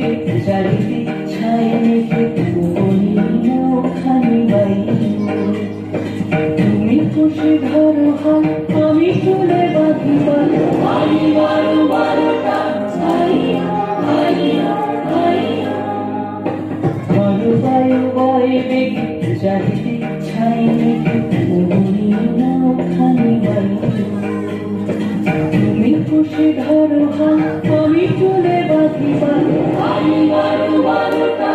বেগে চারিদিক ছাই মেঘে খানি বাই তুমি খুশি ধরো হাত আমি চলে বাঁধি বারো বারোটা বারো বায়ু বয় বেগে চারিদিক ছাই মেঘে খানি বাই তুমি খুশি ধরো হাত আমি চলে বাঁধি বারো বারোটা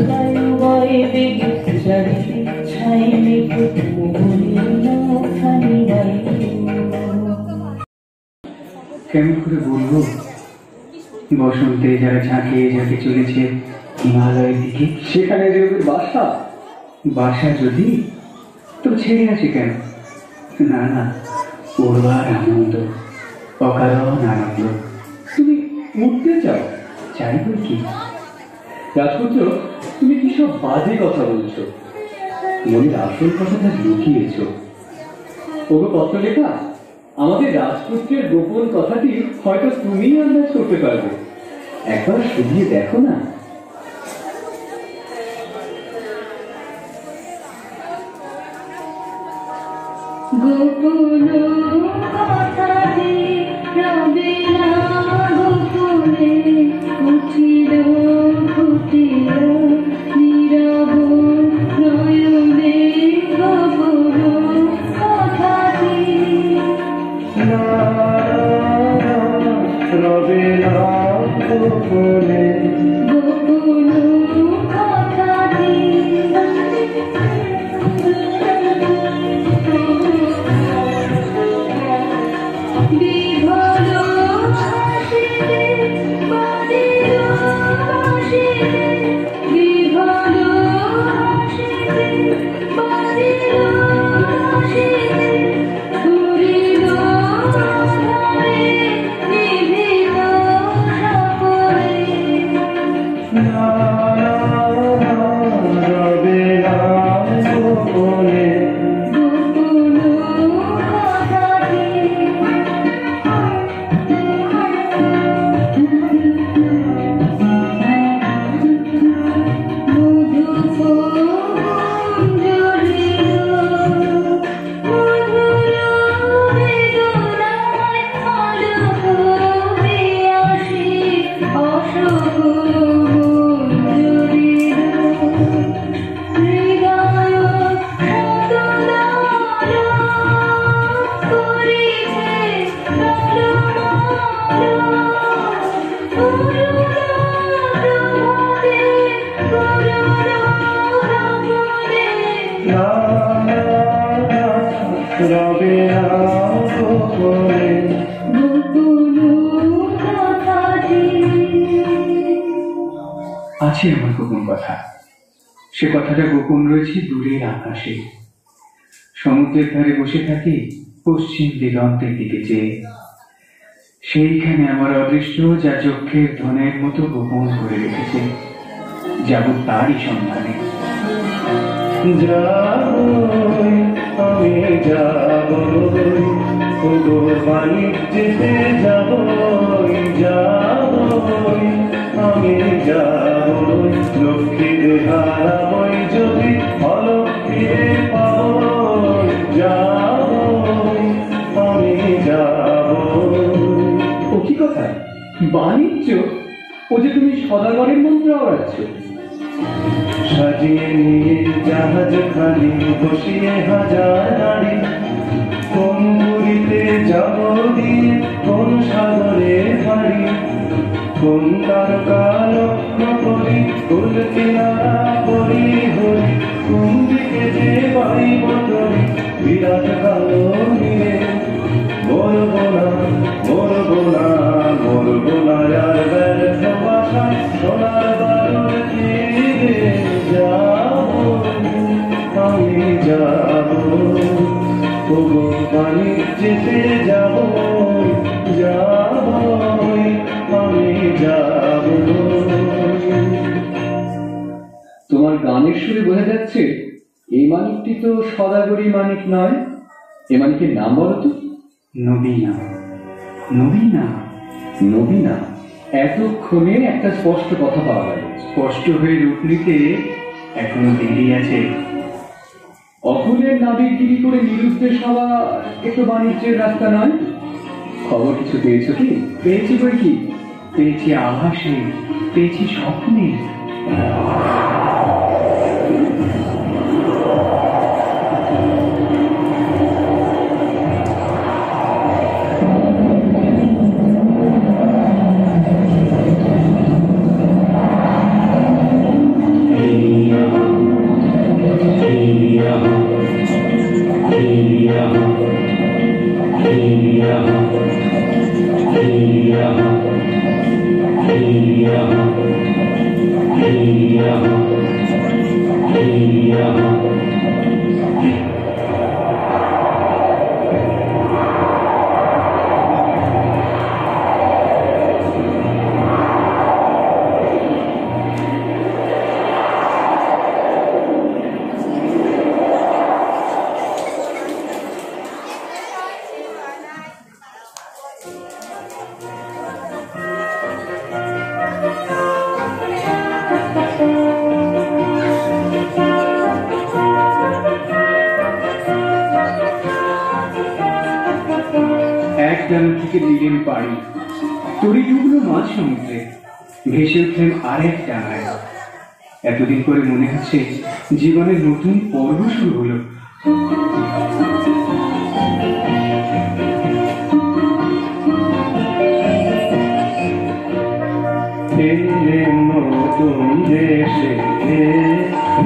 বায়ু বয় বেগে চারিদিক ছাই মেঘে খানি বাই কেমন করে বলবো বসন্তে যারা ঝাঁকিয়ে ঝাঁকে চলেছে হিমালয়ের দিকে, সেখানে যে ওদের বাসা যদি তো ছেড়ে আছে কেন? না না, ওরবার আনন্দ, অকারণ আনন্দ। তুমি উঠতে চাও? চাই বই কি রাজপুত্র, তুমি কি সব বাজে কথা বলছো? মনের আসল কথাটা লুকিয়েছ। ওগো পত্র লেখা, আমাদের রাজপুত্রের গোপন কথাটি হয়তো তুমি আন্দাজ করতে পারবে। একবার শুনিয়ে দেখো না। গোপন কথাটি রবে না গোপনে উঠিল ফুটিল নীরব নয়নে গোপন কথাটি রবে না গোপনে গোপন কথাটি আছে আমার গোপন কথা, সে কথাটা গোপন রয়েছে দূরের আকাশে। সমুদ্রের ধারে বসে থাকি পশ্চিম দিগন্তের দিকে চেয়ে, সেইখানে আমার অদৃষ্ট যা চক্ষের ধনের মতো গোপন করে রেখেছে, যাব তারই সন্ধানে। আমি যাব বাণিজ্যতে যাব, আমি যাব লক্ষ্মীর হারাবই যদি অলক্ষ্মীরে পাব, যাব আমি যাব। ও কি কথা? বাণিজ্য? ও যে তুমি সদাগরের মন্ত্র আওড়াচ্ছ। সাজিয়ে নিয়ে জাহাজ খালি বসিয়ে হাজার নারী, কোন পুরীতে যাব দিয়ে কোন সাগরে হারি, কোন তারকা লক্ষ্য করি কুল কিনারা করি হরি, কোন দিকে যে বাই বদরি বিরাট কালো নিয়ে মরবো না মরবো না মরবো না আর ব্যর্থ বাসা সোনার বারুর তীরে যাব আমি যাব, তবু বাণিজ্যতে যাব আমি যাব। তোমার গানের সুরে বোঝা যাচ্ছে এই মানিকটি তো সদাগরি মানিক নয়। এ মানিকের নাম বলো তো। নবীনা। নবীনা। নবীনা, এতক্ষণে একটা স্পষ্ট কথা পাওয়া গেল। স্পষ্ট হয়ে রূপ নিতে এখনো দেরি আছে। অকুলের নাবিকগিরি করে নিরুদ্দেশ হওয়া একটু বাণিজ্যের রাস্তা নয়। খবর কিছু পেয়েছো কি? পেয়েছি বই কি, পেয়েছি আভাসে, পেয়েছি স্বপ্নে। এক ডানা থেকে দিলেন পাড়ি, তরি ডুবলো মাঝ সমুদ্রে, ভেসে উঠলেন আরেক ডানায়। এতদিন পরে মনে হচ্ছে জীবনের নতুন পর্ব শুরু হলো। এলে নতুন দেশে,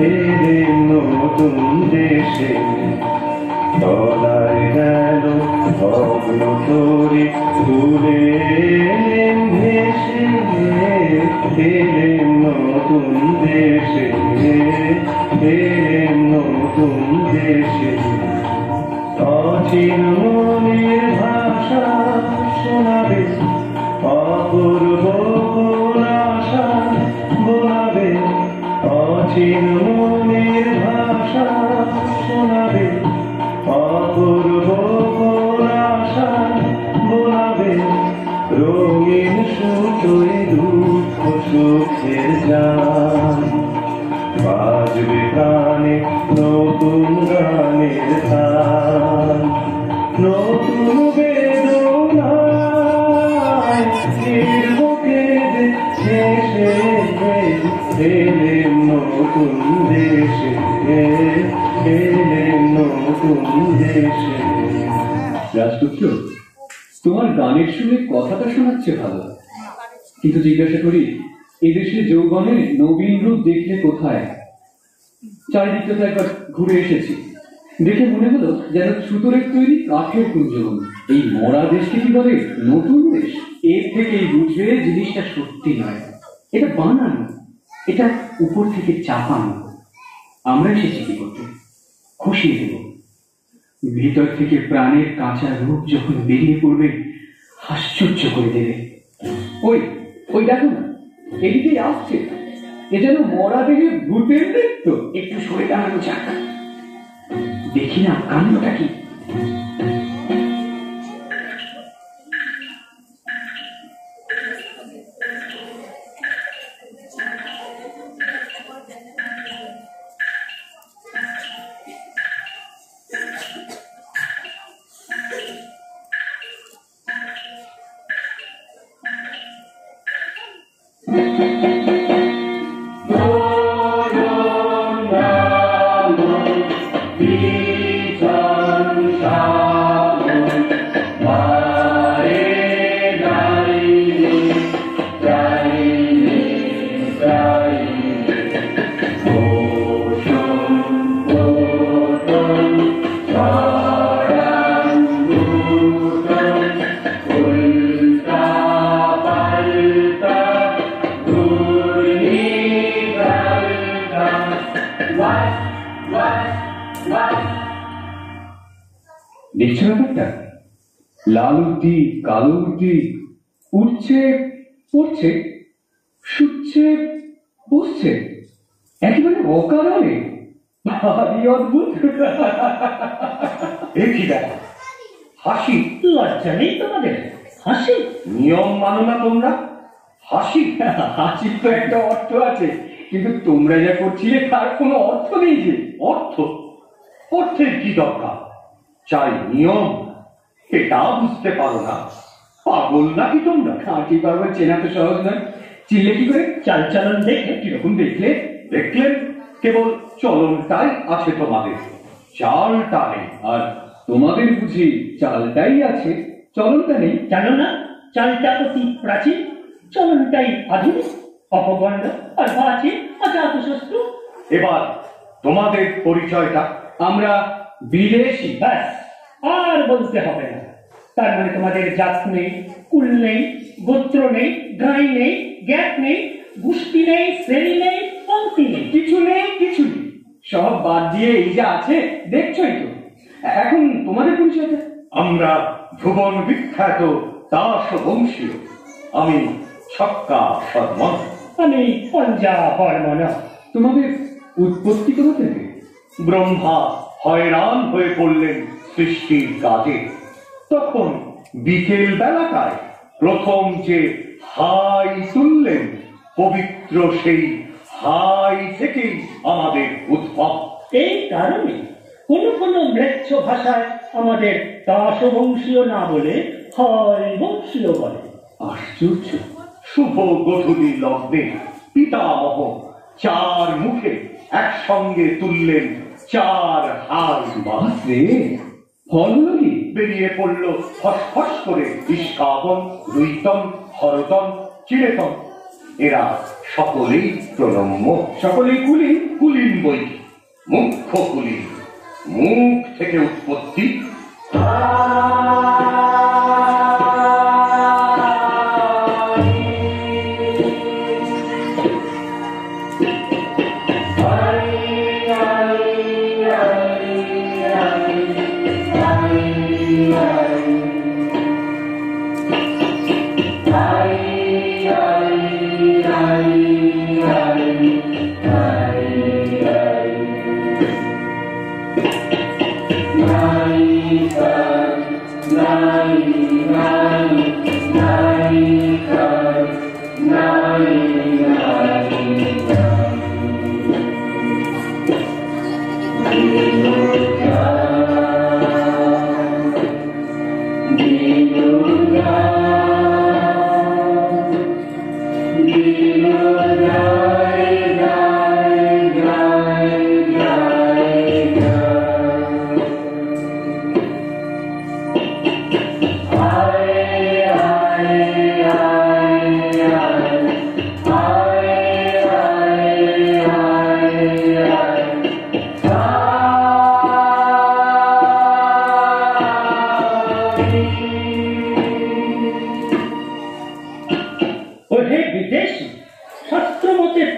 এলে নতুন দেশে, তলায় গেল ভগ্ন তরি তুলে ভেসে। এলে নতুন দেশে, এলে নতুন দেশে, অচিন মনের ভাষা শোনাবে, অপূর্ব আশা বোলাবে, অচিন মনের ভাষা শোনাবে, অপূর্ব আশা বোলাবে, রঙিন সুতোয় দুঃখ সুখের গান বাজবে কানে, নতুন গানের তান, নতুন বেদনায় বুকে শেষে। এলে নতুন দেশে, এলে নতুন দেশে। রাজপুত্র, তোমার গানের শুনে কথাটা শোনাচ্ছে ভালো, কিন্তু জিজ্ঞাসা করি, এদেশে যৌবনের নবীন রূপ দেখলে কোথায়? চারিদিকে তো একবার ঘুরে এসেছি, দেখে মনে হলো যেন ছুতোরের তৈরি কাঠের কুঞ্জবন। এই মরা দেশকে কি বলে নতুন দেশ? এর থেকেই বুঝবে জিনিসটা সত্যি নয়, এটা বানানো, এটা উপর থেকে চাপানো। আমরা এসেছি কি করতে? খুশিয়ে দেব। ভিতর থেকে প্রাণের কাঁচা রূপ যখন বেরিয়ে পড়বে, আশ্চর্য করে দেবে। ওই ওই দেখো না, এদিকেই আসছে, এ যেন মরা দেহে ভূতের নৃত্য। একটু সরে দাঁড়ানো যাক, দেখি না কাণ্ডটা কি। দেখছো ব্যাপারটা? লাল উর্দি, কালো উর্দি, উঠছে পড়ছে, শুচ্ছে বসছে, একেবারে অকারণে। ভারী অদ্ভুত। দেখি দেখো, হাসি লজ্জা নেই তোমাদের? হাসি? নিয়ম মানো না তোমরা? হাসি? হাসির তো একটা অর্থ আছে, কিন্তু তোমরা যা করছিলে তার কোনো অর্থ নেই যে। অর্থ? অর্থের কি দরকার? চাই নিয়ম, এটা বুঝতে পারো না? পাগল নাকি তোমরা? খাঁটি পাগল চেনা তো সহজ নয়। চিনলে কি করে? চালচলন দেখে। কিরকম দেখলে? দেখলেন, কেবল চলনটাই আছে তোমাদের, চালটা নেই। আর তোমাদের বুঝি চালটাই আছে, চলনটা নেই? জানো না, চালটা অতি প্রাচীন, চলনটাই আধুনিক, অপগণ্ড আর প্রাচীন অজাতশত্রু। এবার তোমাদের পরিচয়টা? আমরা বিদেশি। ব্যাস, আর বলতে হবে না। তার মানে তোমাদের জাত নেই, কুল নেই, গোত্র নেই, গাঁই নেই, জ্ঞাত নেই, গোষ্ঠী নেই, শ্রেণী নেই, পংক্তি নেই। কিছু নেই, কিছু নেই, সব বাদ দিয়ে এই যা আছে দেখছই তো। এখন তোমাদের পরিচয়টা? আমরা ভুবন বিখ্যাত দাস বংশীয়। আমি ছক্কা শর্মা। আমি পঞ্জা বর্মন। তোমাদের উৎপত্তি কোথা থেকে? ব্রহ্মা হয়রান হয়ে পড়লেন সৃষ্টির কাজে। তখন বিকেল বেলাটায় প্রথম যে হাই তুললেন, পবিত্র সেই হাই থেকেই আমাদের উদ্ভব। এই কারণে কোন কোন ম্লেচ্ছ ভাষায় আমাদের দাসবংশীয় না বলে হয় বংশীয় বলে। আশ্চর্য! শুভ গধূলি লগ্নে পিতামহ চার মুখে একসঙ্গে তুললেন চার হাল। বাস রে, ফল হলো কি? বেরিয়ে পড়ল ফসফস করে ইস্কাবন, রুইতন, হরতন, চিরেতন। এরা সকলেই প্রণম্য, সকলেই কুলি। কুলীন বই, মুখ্য কুলীন, মুখ থেকে উৎপত্তি।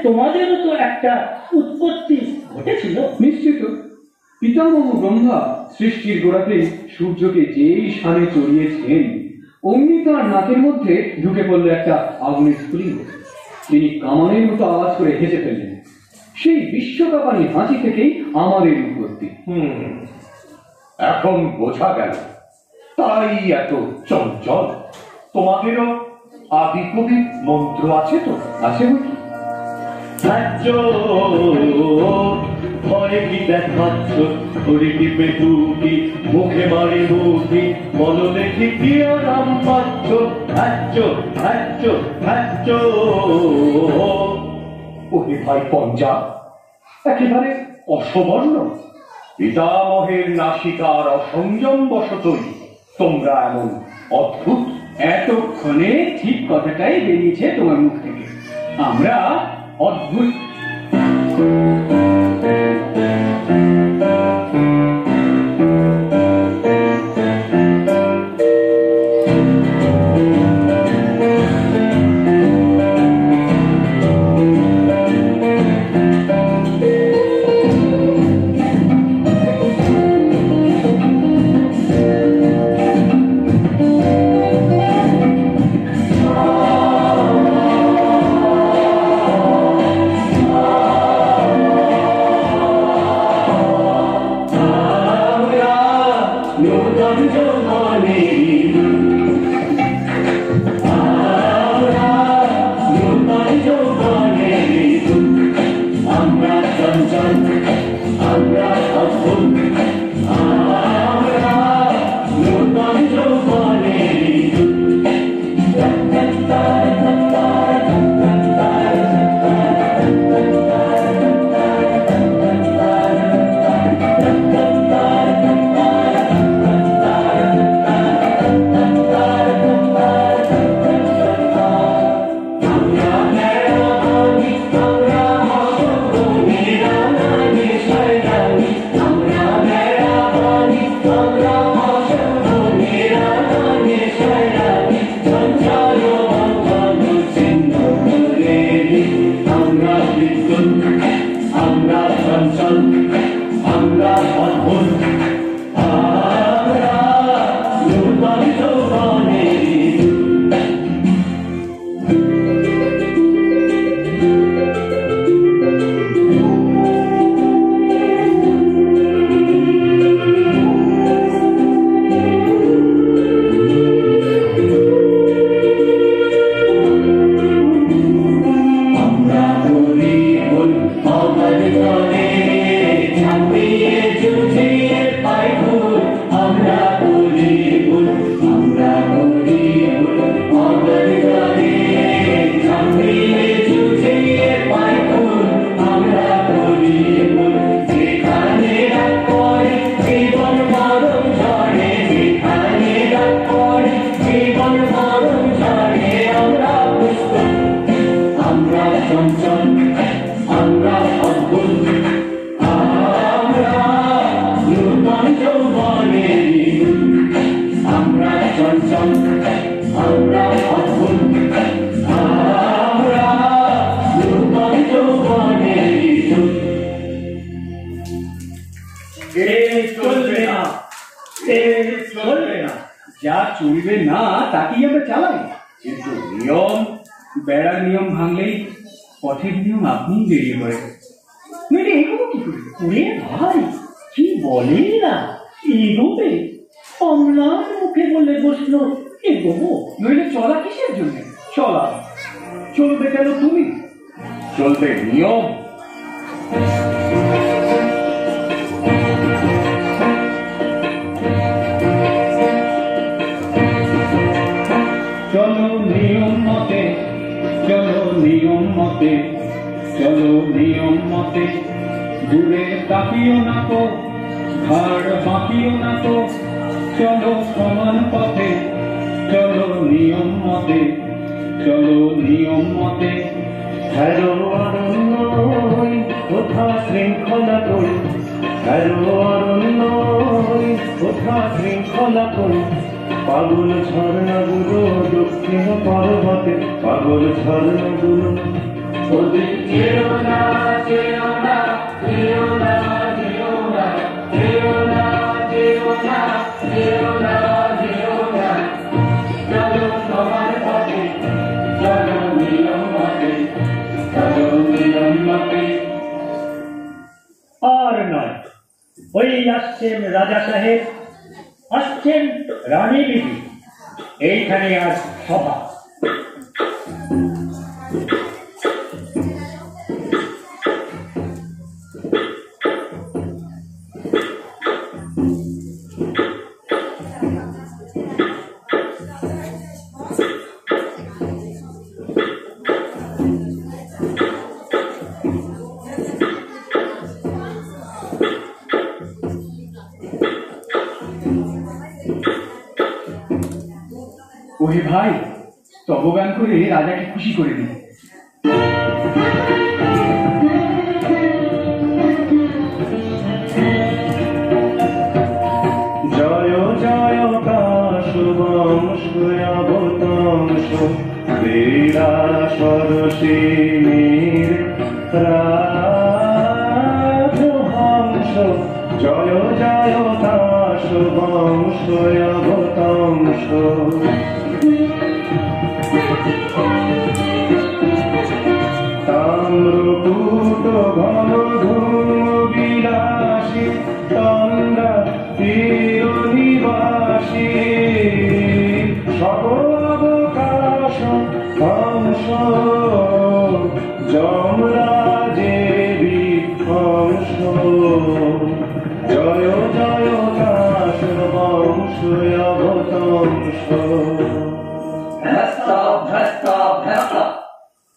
তোমাদেরও তো একটা উৎপত্তি ঘটেছিল। নিশ্চিত। পিতামহ ব্রহ্মা সৃষ্টির গোড়াতেই সূর্যকে যেই স্থানে চড়িয়েছেন, অমনি তার নাকের মধ্যে ঢুকে পড়ল একটা আগুনের স্ফুলিঙ্গ। তিনি কামানের মতো আওয়াজ করে হেসে ফেললেন। সেই বিশ্বকাপানি হাসি থেকেই আমাদের উৎপত্তি। এখন বোঝা গেল, তাই এত চঞ্চল। তোমাদেরও আদি কবি মন্ত্র আছে তো? আছে বই কি? ভয় কি দেখাচ্ছ, ধরে টিপে দুটি মুখে মারি মুখি, বলো দেখি কি আরাম পাচ্ছ। ওরে ভাই পঞ্জা, একেবারে অসবর্ণ। পিতামহের নাসিকার অসংযম বশতই তোমরা এমন অদ্ভুত। এতক্ষণে ঠিক কথাটাই বেরিয়েছে তোমার মুখ থেকে। আমরা অদ্ভুত। মরণ ছাড়ে আমরা প্রস্তুত, আমরা চঞ্চল, আমরা অদ্ভুত, আমরা নূতন যৌবনেরই দূত। আমরা চঞ্চল, আমরা অদ্ভুত, আমরা নূতন যৌবনেরই দূত। চলবে না, চলবে না। যা চলবে না তাকেই আমরা চালাই, কিন্তু নিয়ম, বেড়ার নিয়ম ভাঙলেই পথের নিয়ম আপনি বেরিয়ে পড়ে। মেয়েটা এগোবো কি করে? ওরে ভাই, কি বলে না এগোবে? কমলার মুখে বলে বসলো এগোবো। নইলে চলা কিসের জন্য? চলা চলবে কেন তুমি? চলবে নিয়ম। চলো নিয়ম মতে, চলো নিয়ম মতে, চলো নিয়ম মতে, দূরে তাকিও না তো, ঘাড় বাঁকিও না তো, চলো সমান পথে, চলো নিয়ম মতে, চলো নিয়ম মতে। হ্যালো অরণ্যই কোথা শৃঙ্খলা কই, হ্যালো অরণ্যই কোথা শৃঙ্খলা কই, পাগল ঝর্ণাগুলো দক্ষিণ পর্বতে, পাগল ঝর্ণাগুলো। ওদিক যেও না, যেও না, যেও না, যেও না, যেও না, যেও না, যেও না, যেও না। চলো সবার পথে, চলো নিয়ম মতে, চলো নিয়ম মতে। আর নয়, ওই আসছেন রাজা সাহেব, আসছেন রানী বিবি, এইখানে আজ সভা। ওহে ভাই, তবগান করে রাজাকে খুশি করে দিন। জয় জয় কাশুবংশ অবতংশ, ক্রীড়া সরসিনীর রাজহংস। জয় জয় কাশুবংশ অবতংশ। তাম্রকূট ঘন ধূম বিলাসী, তন্দ্রা তীর নিবাসী, সর্বাবকাশ হংস, যমরাজেরই হংস। জয় জয় কাশ বংশ অবতংশ। ভ্যাস্তা ভ্যাস্তা ভ্যাস্তা,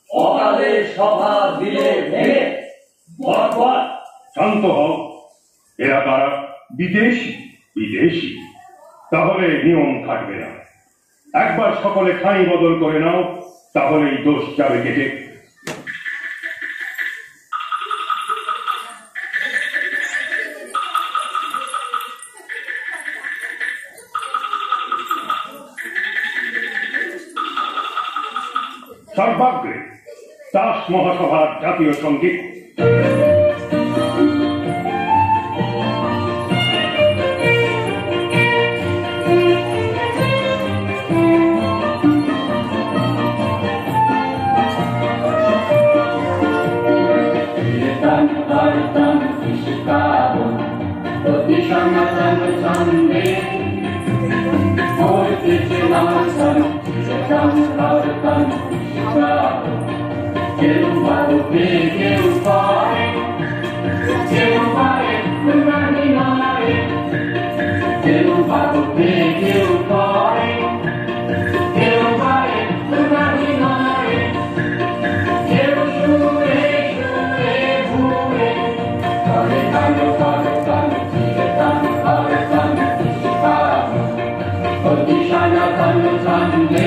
অকালে সভা দিলে ভেঙে। শান্ত হও, এরা তারা বিদেশি। বিদেশি তাহলে নিয়ম থাকবে না। একবার সকলে ঠাঁই বদল করে নাও, তাহলেই দোষ যাবে কেটে। সর্বাগ্রে দাস মহাসভার জাতীয় সঙ্গীত। Shana Kanu Sande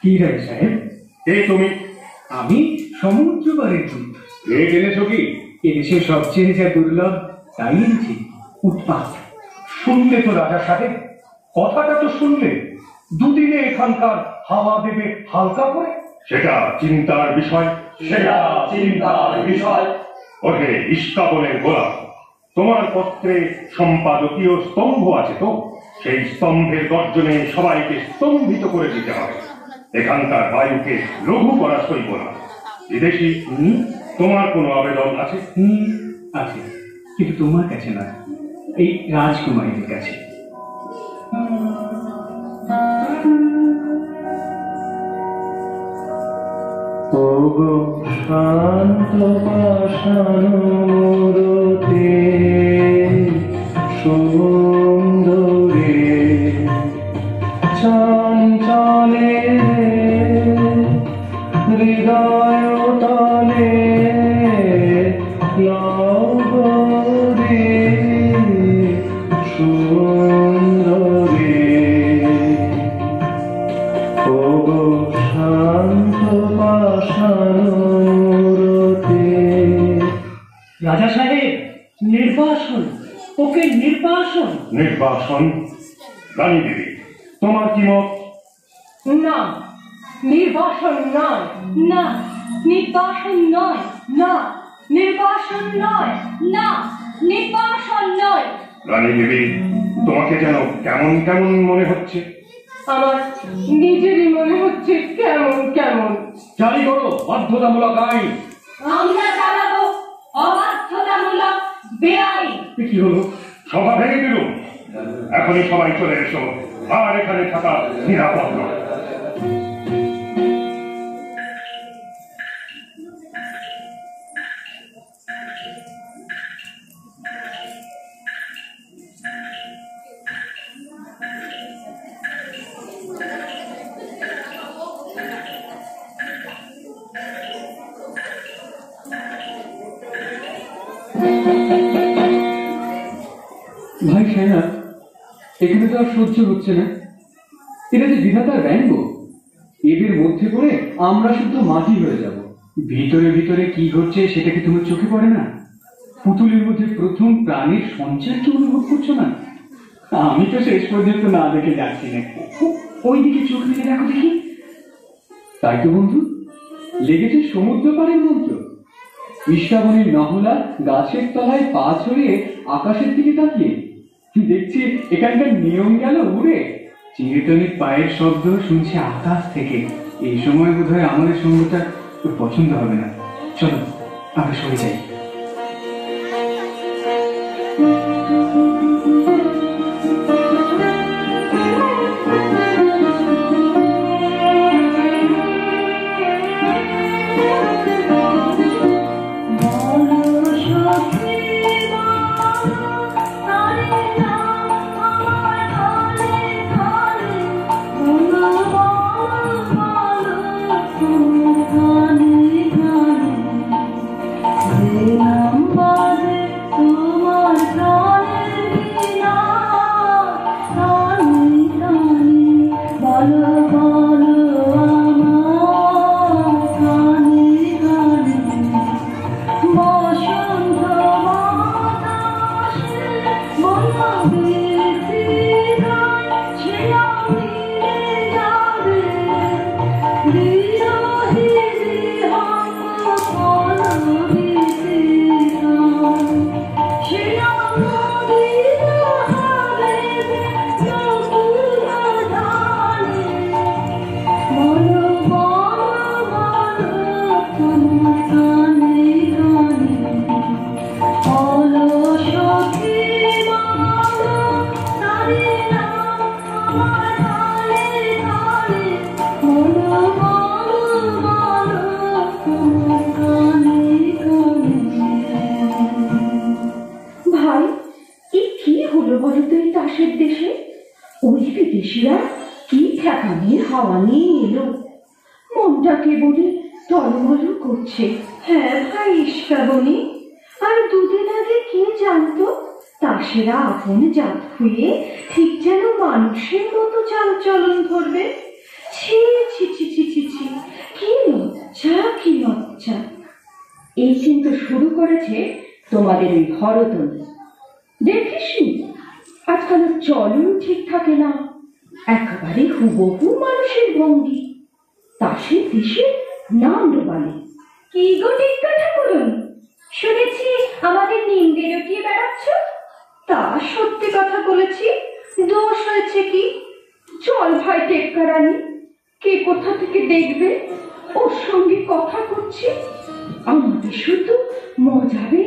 কি রায় সাহেব? কে তুমি? আমি সমুদ্র পাড়ের দূত। রেট এনেছো কি? এদেশে সবচেয়ে যা দুর্লভ তাই এনেছি, উৎপাত। শুনলে তো রাজা সাহেব, কথাটা তো শুনলে। দুদিনে এখানকার হাওয়া দেবে হালকা করে। সেটা চিন্তার বিষয়, সেটা চিন্তার বিষয়। ওহে ইস্কাবলের গোলাম, তোমার পত্রে সম্পাদকীয় স্তম্ভ আছে তো? সেই স্তম্ভের গর্জনে সবাইকে স্তম্ভিত করে দিতে হবে। এখানকার বায়ুকে লঘু করা সইব না। বিদেশি, তোমার কোনো আবেদন আছে? আছে, কিন্তু তোমার কাছে না, এই রাজকুমারীদের কাছে। ওগো শান্ত পাষাণমূরতে সুন্দরী চঞ্চলে হৃদয় তলে নগরী সুন্দরী। ওগো শান্ত পাষাণমূরতে। রাজা সাহেব, নির্বাসন, ওকে নির্বাসন। নির্বাসন? রানী দেবী, তোমার কি মত? না, নির্বাসন নয়। না, নির্বাসন নয়। না, নির্বাসন নয়। না, নির্বাসন নয়। রানী দেবী, তোমাকে যেন কেমন কেমন মনে হচ্ছে। আমার নিজেরই মনে হচ্ছে কেমন কেমন। জারি করো বাধ্যতামূলক আইন। আমরা চালাবো অবাধ্যতামূলক বেআইন। কি হলো? সভা ভেঙে দিলুম। এখনই সবাই চলে এসো, আর এখানে থাকা নিরাপদ নয়। ভাই সেনা, এখানে তো আর সহ্য হচ্ছে না। এটা যে বিধাতার ব্যঙ্গ। এদের মধ্যে পড়ে আমরা শুধু মাটি হয়ে যাব। ভিতরে ভিতরে কি ঘটছে সেটা কি তোমার চোখে পড়ে না? পুতুলের মধ্যে প্রথম প্রাণের সঞ্চার কি অনুভব করছো না? আমি তো শেষ পর্যন্ত না দেখে যাচ্ছি না। ওইদিকে চোখ মেলে দেখো দেখি। তাই তো বন্ধু, লেগেছে সমুদ্র পাড়ের মন্ত্র। ইস্কাবনের নহলা গাছের তলায় পা ছড়িয়ে আকাশের দিকে তাকিয়ে দেখছি এখানকার নিয়ম গেল উড়ে। চিরতনির পায়ের শব্দ শুনছে আকাশ থেকে। এই সময় বোধহয় আমাদের সঙ্গটা তোর পছন্দ হবে না। চলো আমরা সরে যাই। হাওয়া নিয়ে এলো, মনটা কেবলই টলমল করছে। হ্যাঁ ভাই ইস্কাবনী, আর দুদিন আগে কে জানতো তাসেরা আপন জাত হয়ে ঠিক যেন মানুষের মতো চালচলন ধরবে। ছি ছি ছি ছি ছি ছি, কি লজ্জা কি লজ্জা। এই কিন্তু শুরু করেছে তোমাদের ওই হরদন। দেখিসনি আজকাল চলন ঠিক থাকে না, একেবারে হুবহু মানুষের ভঙ্গি, তাসে দেশে নাম ডোবালে। কি গো টিক্কা ঠাকুরন, শুনেছি আমাদের নিন্দে রটিয়ে বেড়াচ্ছ? তা সত্যি কথা বলেছি, দোষ হয়েছে কি? চল ভাই টেক্কা রানী, কে কোথা থেকে দেখবে ওর সঙ্গে কথা করছি, আমাদের শুধু মজাবে।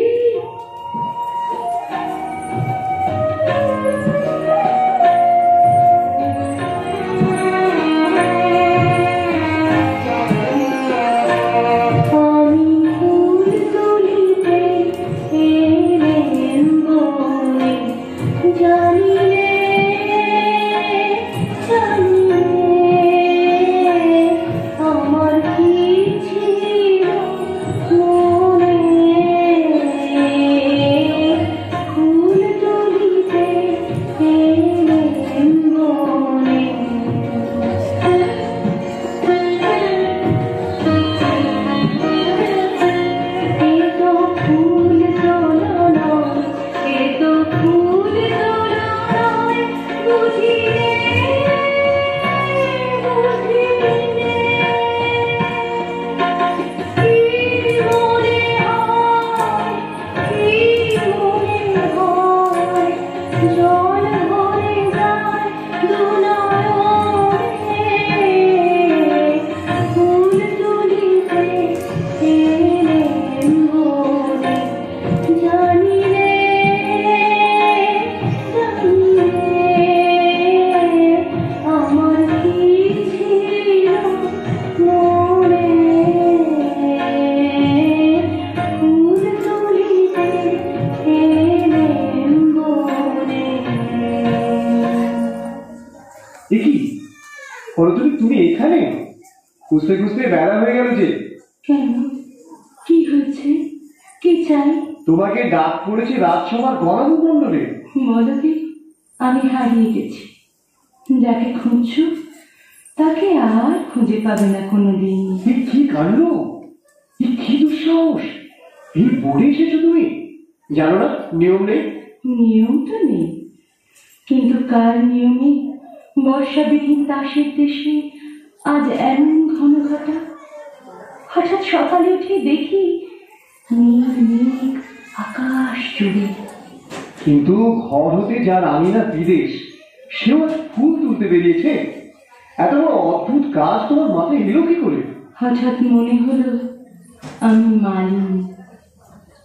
তুমি এখানে? খুঁজতে খুঁজতে বেলা হয়ে গেল যে। কেন, কি হয়েছে, কি চাই? তোমাকে ডাক পড়েছে রাজসভার গরম মণ্ডলে। বলো কি, আমি হারিয়ে গেছি। যাকে খুঁজছো তাকে আর খুঁজে পাবে না কোনোদিন। কি কাণ্ড, কি দুঃসাহস! এই বোর্ডে এসেছো তুমি? জানো না নিয়ম নেই? নিয়ম তো নেই, কিন্তু কার নিয়মে বর্ষাবিহীন তাসের দেশে আজ এমন ঘন ঘটা। হঠাৎ সকালে উঠে দেখি নীল মেঘ আকাশ জুড়ে। কিন্তু ঘর হতে যার আমিনা বিদেশ, সেও আজ ফুল তুলতে বেরিয়েছে। এত বড় অদ্ভুত কাজ তোমার মাথায় এলো কি করে? হঠাৎ মনে হলো আমি মালিনী,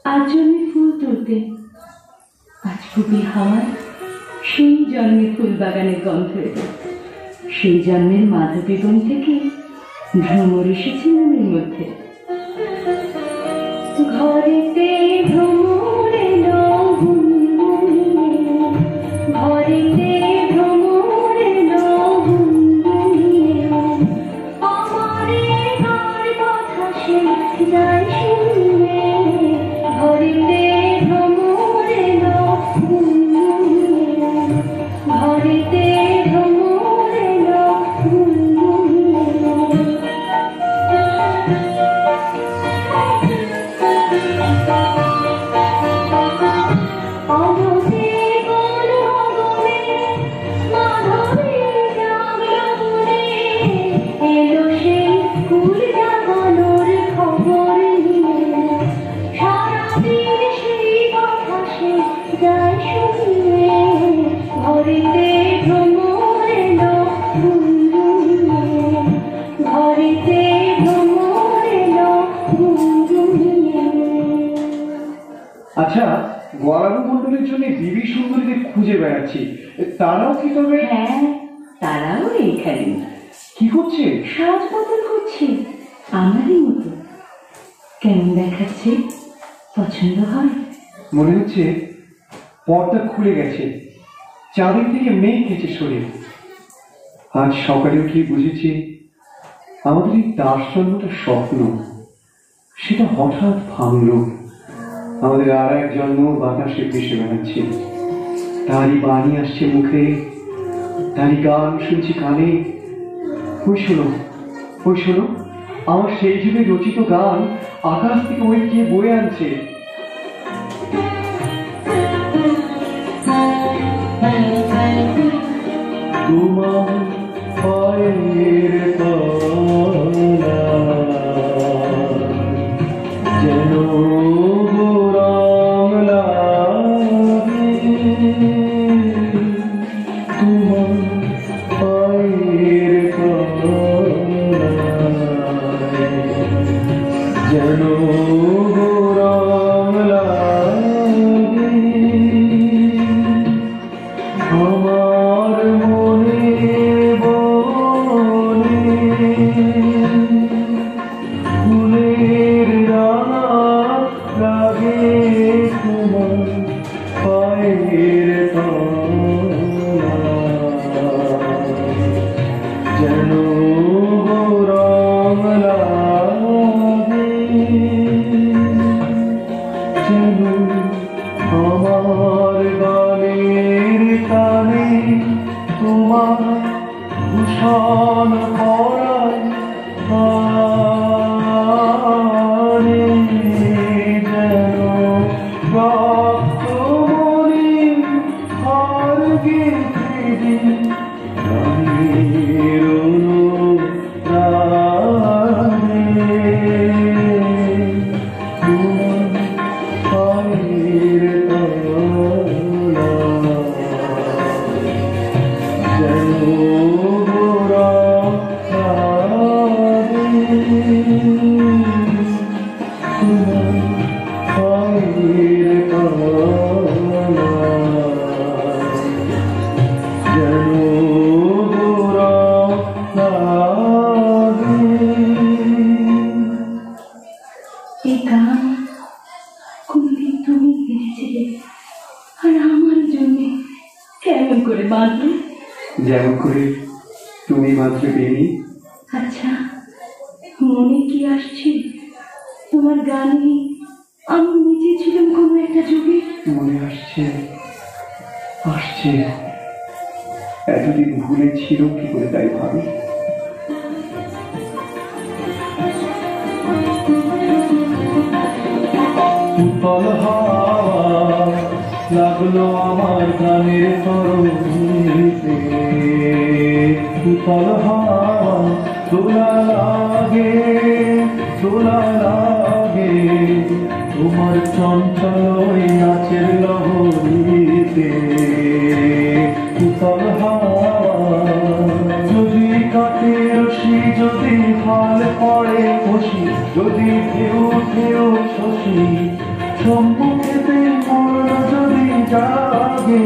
আজ জন্মে ফুল তুলতে। আজ খুবই হাওয়ায় সেই জন্মে ফুল বাগানের গন্ধ এলো। সেই জন্মের মাধবীবন থেকে ভ্রমর এসেছে মনের মধ্যে। ঘরেতে ভ্রমর এলো গুনগুনিয়ে, ঘরেতে ভ্রমর এলো গুনগুনিয়ে। আমারে তার কথা সে যায় শুনিয়ে, ঘরেতে ভ্রমর এলো গুনগুনিয়ে, ঘরেতে ভ্রমর এলো গুনগুনিয়ে। আচ্ছা, গরাবু মন্ডলের জন্য বিবি সুন্দরীদের খুঁজে বেড়াচ্ছি, তারাও কি তবে? হ্যাঁ, তারাও এইখানে। কি করছে? সাজ বদল করছে আমারই মতো। কেমন দেখাচ্ছে, পছন্দ হয়? মনে হচ্ছে পর্দা খুলে গেছে, চাঁদের থেকে মেঘ গেছে সরে। আজ সকালে উঠে বুঝেছি আমাদের এই দার্শন্যটা স্বপ্ন, সেটা হঠাৎ ভাঙল। আমাদের আর এক জন্ম বাতাসে ভেসে বেড়াচ্ছে, তারই বাণী আসছে মুখে, তারই গান শুনছি কানে। ওই শোনো, আমার সেই যুগে রচিত গান আকাশ থেকে ওই কে বয়ে আনছে। তোমার পায়ের তলা যেন রং লাগে, তোমার পায়ের তলায় যেন রং লাগে। আমার মনে বনে ফুলের রানা লাগে, তোমার পায়ের তলায় যেন রং লাগে, যেন আমার গানের কানে তোমার ভূষণ পরায় কানে, যেন রক্তমণি আর গেঁথে গানের অনুরাগে, তোমার পায়ের তলায় যেন রং লাগে, তোমার পায়ের তলায় যেন রং লাগে। এই গান কোনদিন তুমি গেয়েছিলে, আর আমার জন্য কেমন করে বাঁধলে? যেমন করে তুমি মাত্র বেনি। আচ্ছা, মনে কি আসছে তোমার গানে আমি নিজে ছিলাম কোনো একটা যুগে? মনে আসছে, এতদিন ভুলে ছিল কি করে তাই ভাবি। উত্তল হাওয়া লাগলো আমার গানের তরণীতে, উত্তল হাওয়া দোলা লাগে তোমার চঞ্চল ওই নাচের লহরীতে। উত্তল হাওয়া যদি কাটে রশি, যদি হাল পড়ে খুশি, যদি ঢেউ শশী সম্মুখেতে মন যদি জাগে,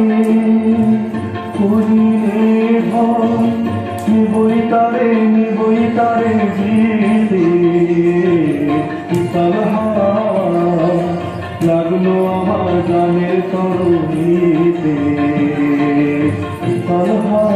করিলে ভয় নিবই তারে দিতে। উত্তল হাওয়া লাগলো আমার গানের তরণীতে, উত্তল হাওয়া।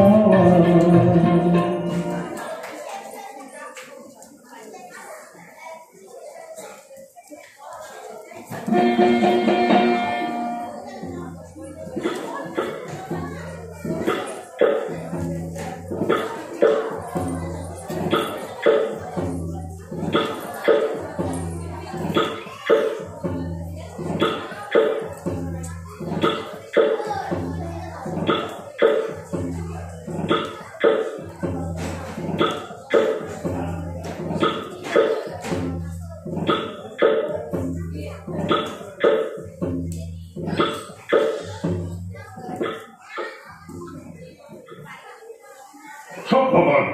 সভ্যগণ,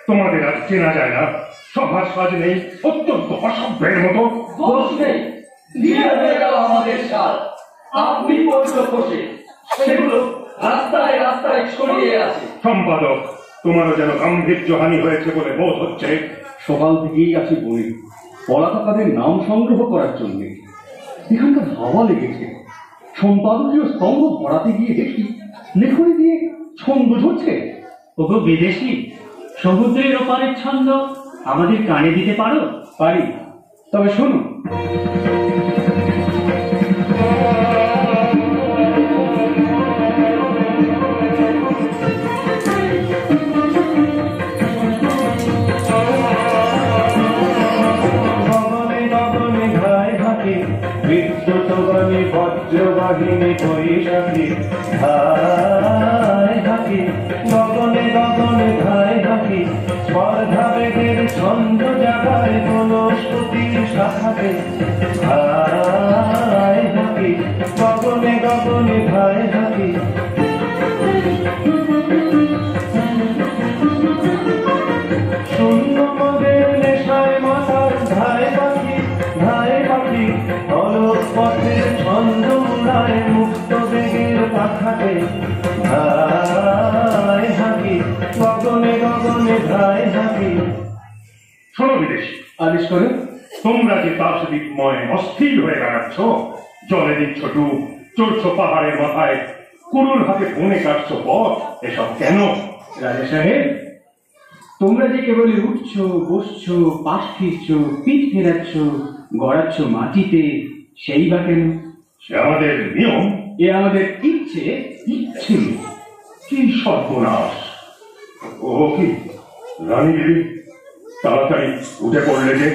তোমাদের আজ চেনা যায় না, সভার সাজ নেই, অত্যন্ত অসভ্যের মতো। দোষ নেই, দিয়ে হয়ে গেল আমাদের সাল। আপনি পড়লো বসে, সেগুলো রাস্তায় ছড়িয়ে আছে। সম্পাদক, তোমারও যেন গাম্ভীর্যহানি হয়েছে বলে বোধ হচ্ছে। সকাল থেকেই আছি বই, পড়াতাদের নাম সংগ্রহ করার জন্য। এখানকার হাওয়া লেগেছে। সম্পাদকীয় স্তম্ভ ভরাতে গিয়ে দেখি লেখনী দিয়ে ছন্দ ধরছে। ওগো বিদেশি, সমুদ্রের ওপারের ছন্দ আমাদের কানে দিতে পারো? পারি, তবে শোনো। বিদ্যুৎ বাণী বজ্রবাহিনী বৈশাখী হায় হাকি গগনে গগনে ধায় হাকি স্পর্ধা বেগের ছন্দ জাগায় বনস্পতির শাখাতে হায় হাকি গগনে গগনে ধায় হাকি শূন্য পদের নেশায় মাথার ধায় পাখি অলস পথের ছন্দ মুড়ায় মুক্ত বেগের পাখাতে হায় হাকি গগনে গগনে ধায় হাকি। শোনো বিদেশি, আদেশ করে। তোমরা যে তাসদিকময় অস্থির হয়ে বেড়াচ্ছ, জলে দিচ্ছ ডুব, চড়ছ পাহাড়ের মাথায়, কুরুর হাতে বনে কাটছ পথ, এসব কেন? রাজা সাহেব, তোমরা যে কেবল উঠছো, বসছো, পাশ ফিরছো, পিঠ ফেরাচ্ছ, গড়াচ্ছ মাটিতে, সেই বা কেন? সে আমাদের নিয়ম। এ আমাদের ইচ্ছে। ইচ্ছে? কি সর্বনাশ! ও কি রানী দেবী, তাড়াতাড়ি উঠে পড়লে যে।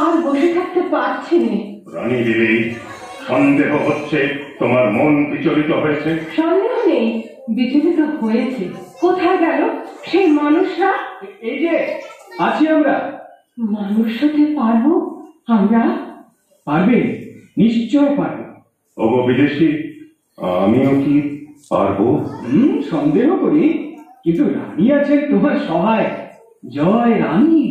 আর বসে থাকতে পারছি না। রানী দেবী, সন্দেহ হচ্ছে তোমার মন বিচলিত হয়েছে। সন্দেহ নেই, বিচলিত হয়েছে। কোথায় গেল সেই মানুষরা? এই যে আছি আমরা। মানুষ হতে পারবো আমরা? পারবে, নিশ্চয় পারবে। ওগো বিদেশি, আমিও কি পারবো? সন্দেহ করি, কিন্তু রানী আছেন তোমার সহায়। জয় রানী।